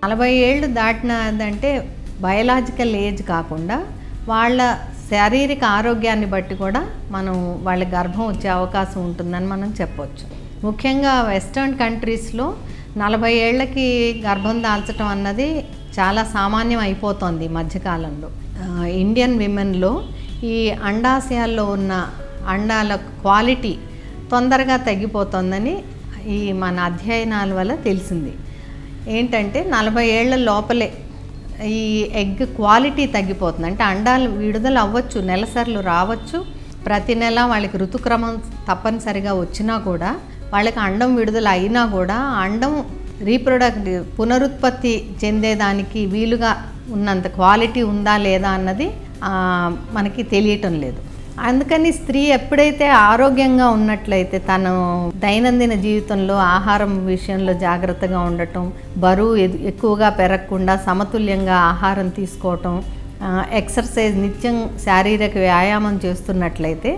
40 ఏళ్ళు దాటినదంటే biological age కాకుండా వాళ్ళ శారీరక ఆరోగ్యాన్ని బట్టి కూడా మనం వాళ్ళ గర్భం వచ్చే అవకాశం ఉంటుందని మనం చెప్పవచ్చు. ముఖ్యంగా వెస్టర్న్ కంట్రీస్లో 40 ఏళ్ళకి గర్భం దాల్చడం అన్నది చాలా సామాన్యం అయిపోతుంది ఈ మధ్యకాలంలో. ఇండియన్ విమెన్లో ఈ అండాశయాల్లో ఉన్న అండాల క్వాలిటీ తొందరగా తగ్గిపోతుందని ఈ మన అధ్యయనాల వల్ల తెలిసింది. ఏంటంటే 40 ఏళ్ల లోపలే ఈ ఎగ్ క్వాలిటీ తగ్గిపోతుంది. అంటే అండాలు విడుదల అవ్వచ్చు, నెలసర్లు రావచ్చు, ప్రతి నెల వాళ్ళకి ఋతుక్రమం తప్పనిసరిగా వచ్చినా కూడా, వాళ్ళకి అండం విడుదల అయినా కూడా అండం పునరుత్పత్తి చెందేదానికి వీలుగా ఉన్నంత క్వాలిటీ ఉందా లేదా అన్నది మనకి తెలియటం లేదు. అందుకని స్త్రీ ఎప్పుడైతే ఆరోగ్యంగా ఉన్నట్లయితే తను దైనందిన జీవితంలో ఆహారం విషయంలో జాగ్రత్తగా ఉండటం, బరువు ఎక్కువగా పెరగకుండా సమతుల్యంగా ఆహారం తీసుకోవటం, ఎక్సర్సైజ్ నిత్యం శారీరక వ్యాయామం చేస్తున్నట్లయితే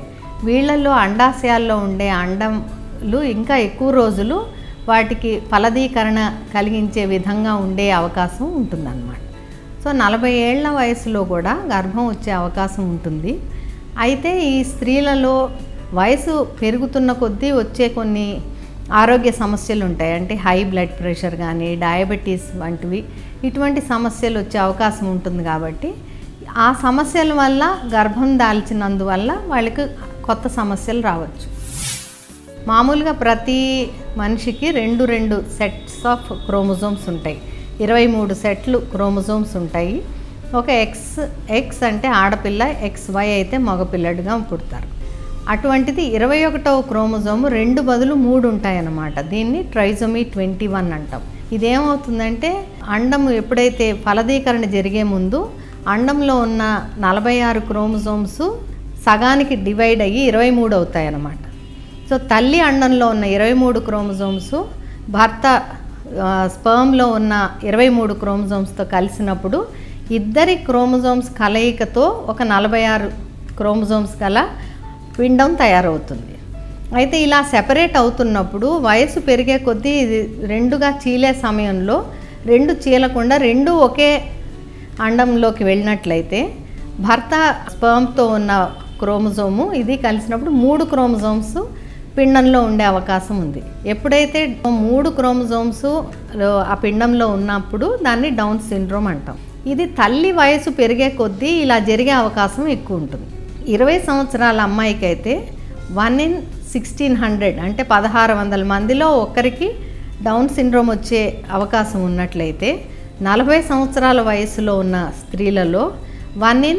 వీళ్ళల్లో అండాశయాల్లో ఉండే అండంలు ఇంకా ఎక్కువ రోజులు వాటికి ఫలదీకరణ కలిగించే విధంగా ఉండే అవకాశం ఉంటుందన్నమాట. సో 40 ఏళ్ల వయసులో కూడా గర్భం వచ్చే అవకాశం ఉంటుంది. అయితే ఈ స్త్రీలలో వయసు పెరుగుతున్న కొద్దీ వచ్చే కొన్ని ఆరోగ్య సమస్యలు ఉంటాయి. అంటే హై బ్లడ్ ప్రెషర్ కానీ, డయాబెటీస్ వంటివి, ఇటువంటి సమస్యలు వచ్చే అవకాశం ఉంటుంది. కాబట్టి ఆ సమస్యల వల్ల గర్భం దాల్చినందువల్ల వాళ్ళకి కొత్త సమస్యలు రావచ్చు. మామూలుగా ప్రతి మనిషికి 2 సెట్స్ ఆఫ్ క్రోమోజోమ్స్ ఉంటాయి. 23 సెట్లు క్రోమోజోమ్స్ ఉంటాయి. ఒక ఎక్స్ అంటే ఆడపిల్ల, XY అయితే మగపిల్లడిగా పుడతారు. అటువంటిది 21వ క్రోమోజోము 2 బదులు 3 ఉంటాయన్నమాట. దీన్ని ట్రైజోమీ 21 అంటాం. ఇదేమవుతుందంటే అండం ఎప్పుడైతే ఫలదీకరణ జరిగే ముందు అండంలో ఉన్న 46 క్రోమోజోమ్స్ సగానికి డివైడ్ అయ్యి 23 అవుతాయి అన్నమాట. సో తల్లి అండంలో ఉన్న 23 క్రోమోజోమ్స్ భర్త స్పర్మ్లో ఉన్న 23 క్రోమోజోమ్స్తో కలిసినప్పుడు ఇద్దరి క్రోమోజోమ్స్ కలయికతో ఒక 46 క్రోమోజోమ్స్ గల పిండం తయారవుతుంది. అయితే ఇలా సెపరేట్ అవుతున్నప్పుడు వయసు పెరిగే కొద్దీ ఇది 2గా చీలే సమయంలో 2 చీలకుండా 2 ఒకే అండంలోకి వెళ్ళినట్లయితే భర్త స్పర్మ్తో ఉన్న క్రోమోజోము ఇది కలిసినప్పుడు 3 క్రోమోజోమ్స్ పిండంలో ఉండే అవకాశం ఉంది. ఎప్పుడైతే 3 క్రోమోజోమ్స్ ఆ పిండంలో ఉన్నప్పుడు దాన్ని డౌన్ సిండ్రోమ్ అంటాం. ఇది తల్లి వయసు పెరిగే కొద్దీ ఇలా జరిగే అవకాశం ఎక్కువ ఉంటుంది. 20 సంవత్సరాల అమ్మాయికి అయితే 1 in 1600 అంటే 1600 మందిలో ఒక్కరికి డౌన్ సిండ్రోమ్ వచ్చే అవకాశం ఉన్నట్లయితే 40 సంవత్సరాల వయసులో ఉన్న స్త్రీలలో 1 in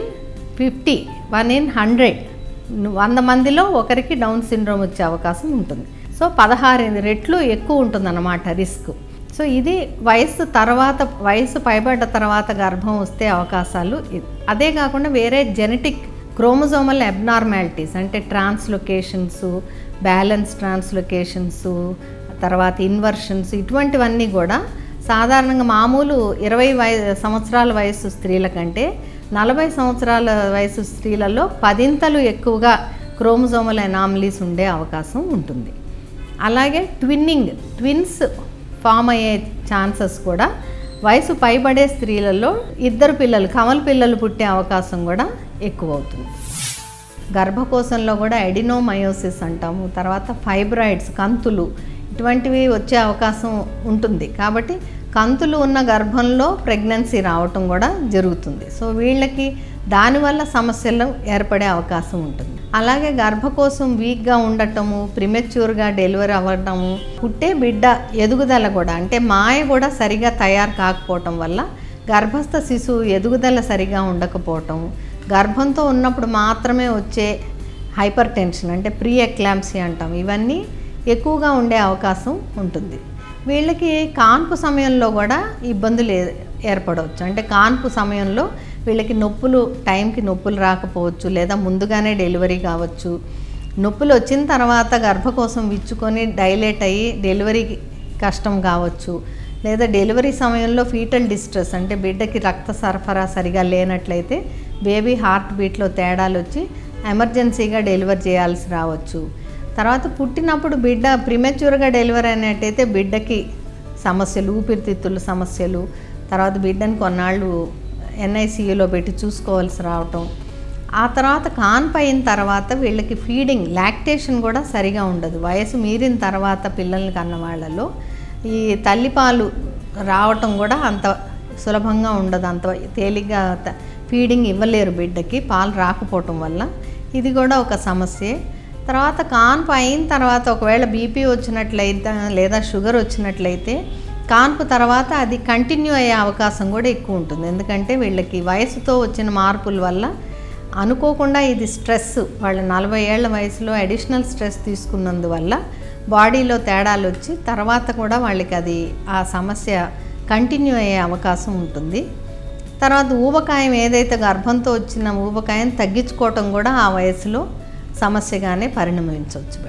50, 1 in 100 మందిలో ఒకరికి డౌన్ సిండ్రోమ్ వచ్చే అవకాశం ఉంటుంది. సో 16 రెట్లు ఎక్కువ ఉంటుందన్నమాట రిస్క్. సో ఇది వయసు పైబడ్డ తర్వాత గర్భం వస్తే అవకాశాలు. అదే కాకుండా వేరే జెనెటిక్ క్రోమోజోమల్ అబ్నార్మాలిటీస్ అంటే ట్రాన్స్లొకేషన్స్, బ్యాలెన్స్ ట్రాన్స్లొకేషన్స్, తర్వాత ఇన్వర్షన్స్, ఇటువంటివన్నీ కూడా సాధారణంగా మామూలు 20 సంవత్సరాల వయసు స్త్రీల కంటే 40 సంవత్సరాల వయసు స్త్రీలలో 10 ఎక్కువగా క్రోమోజోమల్ అనామలీస్ ఉండే అవకాశం ఉంటుంది. అలాగే ట్విన్స్ ఫామ్ అయ్యే ఛాన్సెస్ కూడా వయసు పైబడే స్త్రీలలో 2 పిల్లలు కమల పిల్లలు పుట్టే అవకాశం కూడా ఎక్కువ అవుతుంది. గర్భకోశంలో కూడా ఎడినోమయోసిస్ అంటాము, తర్వాత ఫైబ్రాయిడ్స్ కంతులు ఇటువంటివి వచ్చే అవకాశం ఉంటుంది. కాబట్టి కంతులు ఉన్న గర్భంలో ప్రెగ్నెన్సీ రావటం కూడా జరుగుతుంది. సో వీళ్ళకి దానివల్ల సమస్యలు ఏర్పడే అవకాశం ఉంటుంది. అలాగే గర్భకోశం వీక్గా ఉండటము, ప్రిమెచ్యూర్గా డెలివరీ అవ్వటము, పుట్టే బిడ్డ ఎదుగుదల కూడా అంటే మాయ కూడా సరిగా తయారు కాకపోవటం వల్ల గర్భస్థ శిశువు ఎదుగుదల సరిగా ఉండకపోవటం, గర్భంతో ఉన్నప్పుడు మాత్రమే వచ్చే హైపర్ టెన్షన్ అంటే ప్రీ ఎక్లాంప్సీ అంటాం, ఇవన్నీ ఎక్కువగా ఉండే అవకాశం ఉంటుంది. వీళ్ళకి కాన్పు సమయంలో కూడా ఇబ్బందులు ఏర్పడవచ్చు. అంటే కాన్పు సమయంలో వీళ్ళకి టైంకి నొప్పులు రాకపోవచ్చు, లేదా ముందుగానే డెలివరీ కావచ్చు. నొప్పులు వచ్చిన తర్వాత గర్భకోశం విచ్చుకొని డైలేట్ అయ్యి డెలివరీ కష్టం కావచ్చు, లేదా డెలివరీ సమయంలో ఫీటల్ డిస్ట్రెస్ అంటే బిడ్డకి రక్త సరఫరా సరిగా లేనట్లయితే బేబీ హార్ట్ బీట్లో తేడాలు వచ్చి ఎమర్జెన్సీగా డెలివరీ చేయాల్సి రావచ్చు. తర్వాత పుట్టినప్పుడు బిడ్డ ప్రిమెచ్యూర్గా డెలివరీ అయినట్టయితే బిడ్డకి సమస్యలు, ఊపిరితిత్తుల సమస్యలు, తర్వాత బిడ్డను కొన్నాళ్ళు NICUలో పెట్టి చూసుకోవాల్సి రావటం, ఆ తర్వాత కాన్పు అయిన తర్వాత వీళ్ళకి ఫీడింగ్ లాక్టేషన్ కూడా సరిగా ఉండదు. వయసు మీరిన తర్వాత పిల్లల్ని కన్న వాళ్ళలో ఈ తల్లిపాలు రావటం కూడా అంత సులభంగా ఉండదు, అంత తేలిగ్గా ఫీడింగ్ ఇవ్వలేరు బిడ్డకి పాలు రాకపోవటం వల్ల. ఇది కూడా ఒక సమస్యే. తర్వాత కాన్పు అయిన తర్వాత ఒకవేళ BP వచ్చినట్లయితే లేదా షుగర్ వచ్చినట్లయితే కాన్పు తర్వాత అది కంటిన్యూ అయ్యే అవకాశం కూడా ఎక్కువ ఉంటుంది. ఎందుకంటే వీళ్ళకి వయసుతో వచ్చిన మార్పుల వల్ల అనుకోకుండా ఇది స్ట్రెస్, వాళ్ళ 40 ఏళ్ల వయసులో అడిషనల్ స్ట్రెస్ తీసుకున్నందువల్ల బాడీలో తేడాలు వచ్చి తర్వాత కూడా వాళ్ళకి అది ఆ సమస్య కంటిన్యూ అయ్యే అవకాశం ఉంటుంది. తర్వాత ఊబకాయం, ఏదైతే గర్భంతో వచ్చిన ఊబకాయం తగ్గించుకోవటం కూడా ఆ వయసులో సమస్యగానే పరిణమించవచ్చు.